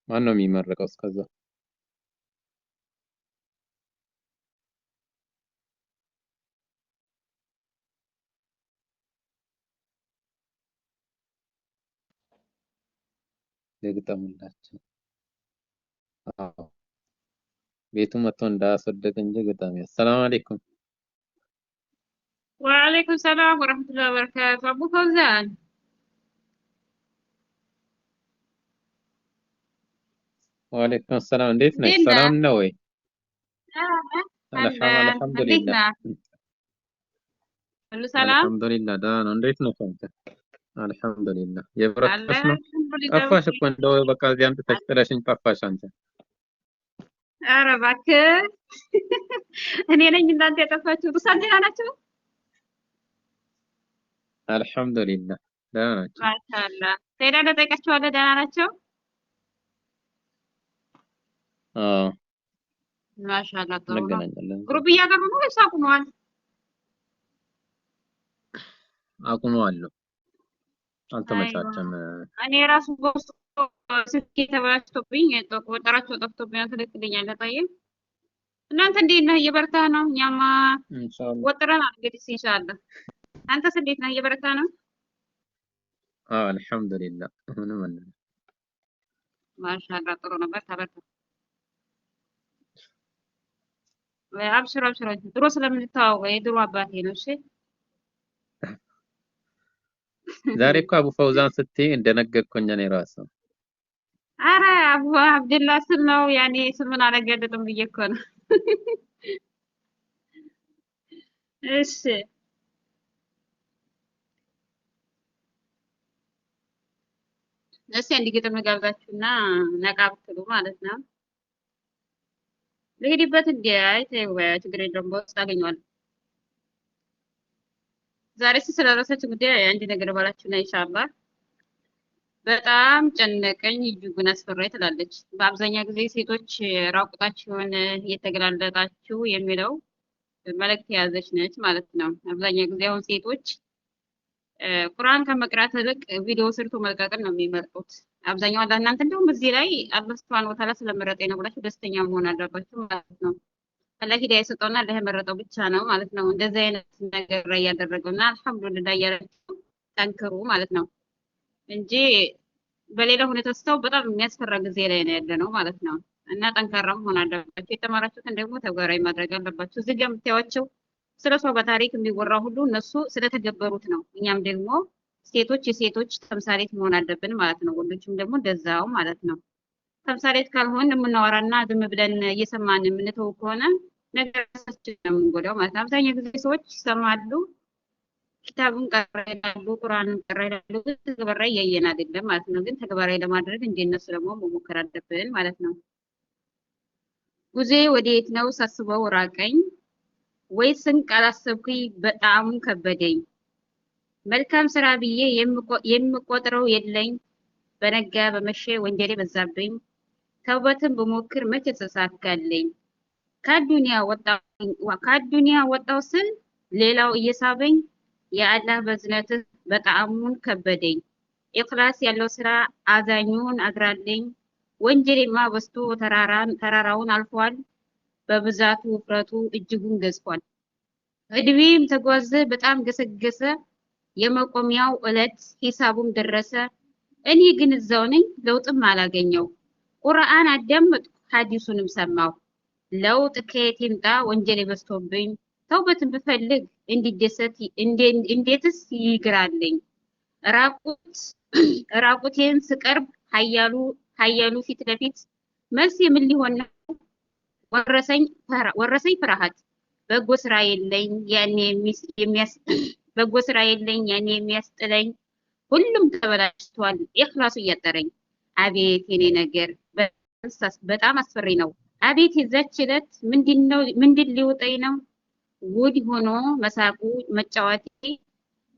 ማን ነው የሚመረቀው እስከዛ? ልግጠምላቸው። አዎ ቤቱ መጥቶ እንዳያስወደቅ እንጂ ግጠሚ። አሰላሙ አለይኩም። وعليكم السلام ورحمة الله وبركاته أبو فوزان. ወአለይኩም ሰላም። እንዴት ነሽ? دينا ሰላም ነው ወይ? أهلا አልሐምዱሊላህ هديتنا كله سلام. አልሐምዱሊላህ ደህና ነው። እንዴት ነው አንተ? አልሐምዱሊላህ የበረታሽ الله ነው? الحمد لله ጠፋሽ እኮ እንደው በቃ እዚህ አምጥተሽ ጥለሽኝ ጠፋሽ አንቺ። ኧረ እባክህ እኔ ነኝ እናንተ የጠፋችሁት። እሷ ደህና ናቸው? አልሐምዱሊላህ ደህና ናቸው። ማሻአላህ ትሄዳለህ ጠይቃቸዋለህ። ደህና ናቸው? አዎ ማሻአላህ ጥሩ ነው። እንገናኛለን። ግሩፕ እያገሩ ነው ወይስ አቁመዋል? አቁመዋለሁ። አይዋ አልተመቻቸም። እኔ ራሱ በውስጥ ስልኬ ተበላሽቶብኝ ቁጥራቸው ጠፍቶብኝ ትልክልኛለህ። ጠይቅ እናንተ እንዴት ነህ? እየበረታህ ነው? እኛማ ኢንሻአላህ ወጥረናል። እንግዲህ ኢንሻአላህ አንተስ እንዴት ነህ? እየበረታህ ነው? አዎ አልሐምዱሊላህ ምንም አንልም። ማሻአላህ ጥሩ ነው። በርታ በርታ። አብሽር አብሽር። ድሮ ስለምንተዋወቅ የድሮ አባቴ ነው። እሺ ዛሬ እኮ አቡ ፈውዛን ስትይ እንደነገርኩኝ እኔ ራሱ። አረ አቡ አብደላ ስል ነው ያኔ ስምን አልገለጥም ብዬ እኮ ነው። እሺ እስኪ አንድ ግጥም ልጋብዛችሁና ነቃ ብትሉ ማለት ነው። ልሄድበት እንዴ? አይ ተይው ችግር የለውም በውስጥ አገኘዋለሁ። ዛሬ ስለረሳች ጉዳይ አንድ ነገር ባላችሁና ኢንሻአላህ በጣም ጨነቀኝ እጅጉን አስፈራኝ ትላለች። በአብዛኛው ጊዜ ሴቶች ራቁታችሁን እየተገላለጣችሁ የሚለው መልእክት የያዘች ነች ማለት ነው። አብዛኛው ጊዜ አሁን ሴቶች ቁርአን ከመቅራት ይልቅ ቪዲዮ ሰርቶ መልቀቅን ነው የሚመርጡት። አብዛኛው አላህ እናንተ እንደውም እዚህ ላይ አላህ ሱብሃነሁ ወተዓላ ስለመረጠኝ ነው ብላችሁ ደስተኛ መሆን አለባችሁ ማለት ነው። አላህ ሂዳያ የሰጠውና አላህ የመረጠው ብቻ ነው ማለት ነው። እንደዚህ አይነት ነገር ላይ ያደረገውና አልሐምዱሊላህ እያላችሁ ጠንክሩ ማለት ነው እንጂ በሌላ ሁኔታ ስተው በጣም የሚያስፈራ ጊዜ ላይ ነው ያለ ነው ማለት ነው። እና ጠንካራ መሆን አለባችሁ። የተማራችሁትን ደግሞ ተግባራዊ ማድረግ አለባችሁ። እዚህ ጋር የምታዩዋቸው ስለ ሰው በታሪክ የሚወራ ሁሉ እነሱ ስለተገበሩት ነው። እኛም ደግሞ ሴቶች የሴቶች ተምሳሌት መሆን አለብን ማለት ነው። ወንዶችም ደግሞ እንደዛው ማለት ነው። ተምሳሌት ካልሆን የምናወራና ዝም ብለን እየሰማን የምንተው ከሆነ ነገራችን ነው የምንጎዳው ማለት ነው። አብዛኛው ጊዜ ሰዎች ይሰማሉ፣ ኪታቡን ቀራ ይላሉ፣ ቁርአንን ቀራ ይላሉ፣ ግን ተግባራዊ እያየን አይደለም ማለት ነው። ግን ተግባራዊ ለማድረግ እንደነሱ ደግሞ መሞከር አለብን ማለት ነው። ጉዜ ወዴት ነው ሳስበው ራቀኝ፣ ወይ ስንቅ አላሰብኩኝ በጣም ከበደኝ። መልካም ስራ ብዬ የምቆጥረው የለኝ፣ በነጋ በመሸ ወንጀሌ በዛብኝ። ተውበትን ብሞክር መቼ ተሳካልኝ። ከአዱንያ ወጣው ስል ሌላው እየሳበኝ፣ የአላህ በዝነትህ በጣሙን ከበደኝ። ኢኽላስ ያለው ስራ አዛኙን አግራለኝ፣ ወንጀሌማ በዝቶ ተራራውን አልፏል። በብዛቱ ውፍረቱ እጅጉን ገዝፏል። እድሜም ተጓዘ በጣም ገሰገሰ፣ የመቆሚያው ዕለት ሂሳቡም ደረሰ። እኔ ግን እዛው ነኝ ለውጥም አላገኘው። ቁርአን አዳመጥኩ ሐዲሱንም ሰማሁ፣ ለውጥ ከየት ይምጣ ወንጀል በዝቶብኝ። ተውበትን ብፈልግ እንዲደሰት እንዴትስ ይግራልኝ። ራቁቴን ስቀርብ ሀያሉ ፊት ለፊት መልስ የምን ሊሆን ነው? ወረሰኝ ፍርሃት። በጎ ስራ የለኝ ያኔ የሚያስጥለኝ። ሁሉም ተበላሽቷል ኢኽላሱ እያጠረኝ። አቤት የኔ ነገር በጣም አስፈሪ ነው። አቤት የዛች ዕለት ምንድን ሊውጠኝ ነው? ጉድ ሆኖ መሳቁ መጫወቴ፣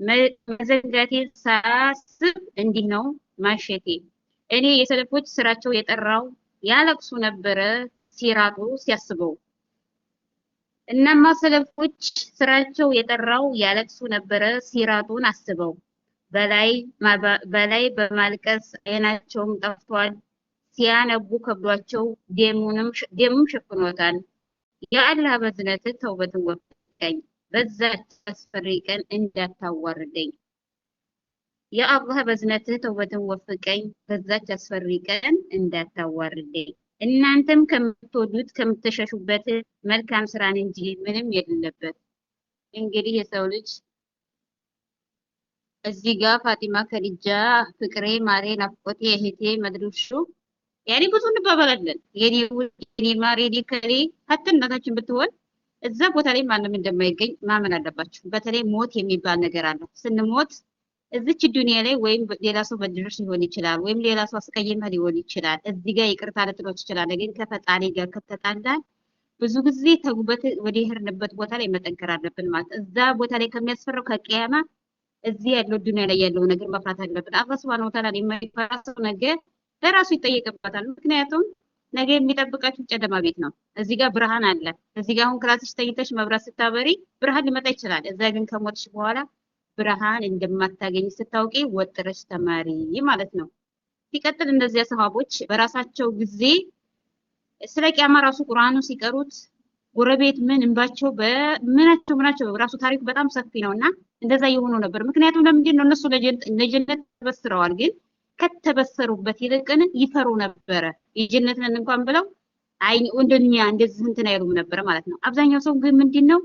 መዘንጋቴ ሳስብ እንዲህ ነው ማሸቴ። እኔ የሰለፎች ስራቸው የጠራው ያለቅሱ ነበረ ሲራጡ ሲያስበው። እናማ ሰለፎች ስራቸው የጠራው ያለቅሱ ነበረ ሲራጡን አስበው። በላይ በማልቀስ አይናቸውም ጠፍቷል። ሲያነቡ ከብዷቸው ደሙም ሸፍኖታል። የአላህ በዝነት ተውበትን ወፍቀኝ፣ በዛች አስፈሪ ቀን እንዳታዋርደኝ። የአላህ በዝነትህ ተውበትን ወፍቀኝ፣ በዛች አስፈሪ ቀን እንዳታዋርደኝ። እናንተም ከምትወዱት ከምትሸሹበት መልካም ስራን እንጂ ምንም የሌለበት። እንግዲህ የሰው ልጅ እዚህ ጋር ፋጢማ፣ ከዲጃ፣ ፍቅሬ፣ ማሬ፣ ናፍቆቴ፣ እህቴ፣ መድረሹ ያኔ ብዙ እንባባላለን። የኔ ማሬ፣ የኔ ከሌ ሀtta እናታችን ብትሆን እዛ ቦታ ላይ ማንም እንደማይገኝ ማመን አለባችሁ። በተለይ ሞት የሚባል ነገር አለ። ስንሞት እዚች ዱንያ ላይ ወይም ሌላ ሰው በድርሽ ሊሆን ይችላል፣ ወይም ሌላ ሰው አስቀይመህ ሊሆን ይችላል። እዚህ ጋር ይቅርታ ልትለው ትችላለህ። ግን ከፈጣሪ ጋር ከተጣላን ብዙ ጊዜ ተጉበት ወደ ይሄርንበት ቦታ ላይ መጠንከር አለብን ማለት። እዛ ቦታ ላይ ከሚያስፈራው ከቂያማ እዚህ ያለው ዱንያ ላይ ያለው ነገር መፍራት አለብን። አላህ Subhanahu Wa Ta'ala የማይፈራ ሰው ነገር ለራሱ ይጠየቅበታል። ምክንያቱም ነገ የሚጠብቃችሁ ጨለማ ቤት ነው። እዚህ ጋር ብርሃን አለ። እዚህ ጋር አሁን ክላስሽ ተኝተሽ መብራት ስታበሪ ብርሃን ሊመጣ ይችላል። እዛ ግን ከሞትሽ በኋላ ብርሃን እንደማታገኝ ስታውቂ ወጥረሽ ተማሪ ማለት ነው። ሲቀጥል እነዚያ ሰሃቦች በራሳቸው ጊዜ ስለ ቂያማ ራሱ ቁርአኑ ሲቀሩት ጎረቤት ምን እንባቸው በምናቸው ራሱ ታሪኩ በጣም ሰፊ ነውና እንደዛ የሆኑ ነበር። ምክንያቱም ለምንድን ነው እነሱ ለጀነት ተበስረዋል፣ ግን ከተበሰሩበት ይልቅን ይፈሩ ነበረ። የጀነትን እንኳን ብለው አይ እንደኛ እንደዚህ እንትን አይሉም ነበር ማለት ነው። አብዛኛው ሰው ግን ምንድነው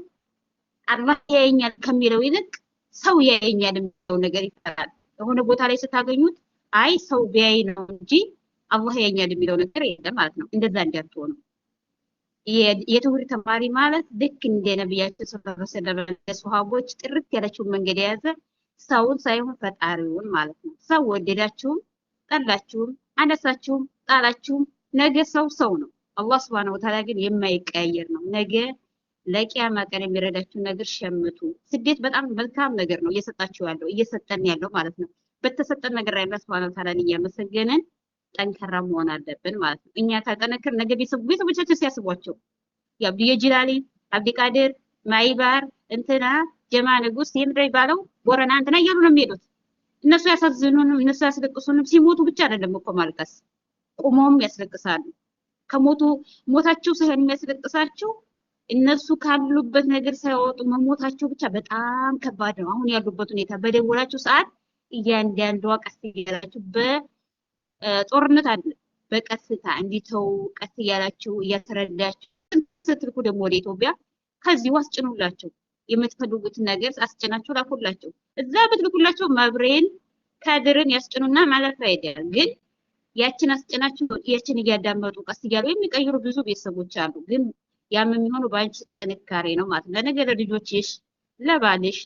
አላህ ያየኛል ከሚለው ይልቅ ሰው ያየኛል የሚለው ነገር ይፈራል። የሆነ ቦታ ላይ ስታገኙት አይ ሰው ቢያይ ነው እንጂ አላህ ያየኛል የሚለው ነገር የለም ማለት ነው። እንደዛ እንዳትሆኑ። የተውሂድ ተማሪ ማለት ልክ እንደ ነብያችን ሰለላሁ ዐለይሂ ወሰለም ሱሐቦች ጥርት ያለችውን መንገድ የያዘ ሰውን ሳይሆን ፈጣሪውን ማለት ነው። ሰው ወደዳችሁም ጠላችሁም አነሳችሁም ጣላችሁም ነገ ሰው ነው። አላህ Subhanahu Wa Ta'ala ግን የማይቀያየር ነው። ነገ ለቂያማ ቀን የሚረዳችሁን ነገር ሸምቱ። ስደት በጣም መልካም ነገር ነው እየሰጠን ያለው ማለት ነው። በተሰጠን ነገር ላይ አላህ Subhanahu Wa Ta'ala እያመሰገንን ጠንካራ መሆን አለብን ማለት ነው። እኛ ካልጠነከርን ነገ ቤተሰቦቻችን ሲያስቧቸው የአብዱ የጅላሊ አብዲቃድር ማይባር እንትና ጀማ ንጉስ የምድር ባለው ቦረና እንትና እያሉ ነው የሚሄዱት። እነሱ ያሳዝኑንም እነሱ ያስለቅሱንም። ሲሞቱ ብቻ አይደለም እኮ ማልቀስ፣ ቁሞም ያስለቅሳሉ። ከሞቱ ሞታቸው ሳይሆን የሚያስለቅሳቸው እነሱ ካሉበት ነገር ሳይወጡ መሞታቸው ብቻ በጣም ከባድ ነው። አሁን ያሉበት ሁኔታ በደወላችሁ ሰዓት እያንዳንዷ ቀስ እያላችሁ ጦርነት አለ በቀስታ እንዲተው ቀስ እያላችሁ እያስረዳችሁ ስትልኩ ደግሞ ወደ ኢትዮጵያ ከዚህ አስጭኑላቸው። የምትፈልጉትን ነገር አስጭናችሁ ላኩላቸው። እዛ ብትልኩላቸው መብሬን ከድርን ያስጭኑና ማለት አይደለም። ግን ያችን አስጭናችሁ ያችን እያዳመጡ ቀስ እያሉ የሚቀይሩ ብዙ ቤተሰቦች አሉ። ግን ያም የሚሆነው ባንቺ ጥንካሬ ነው ማለት ነው። ለነገ ለልጆችሽ፣ ለባልሽ፣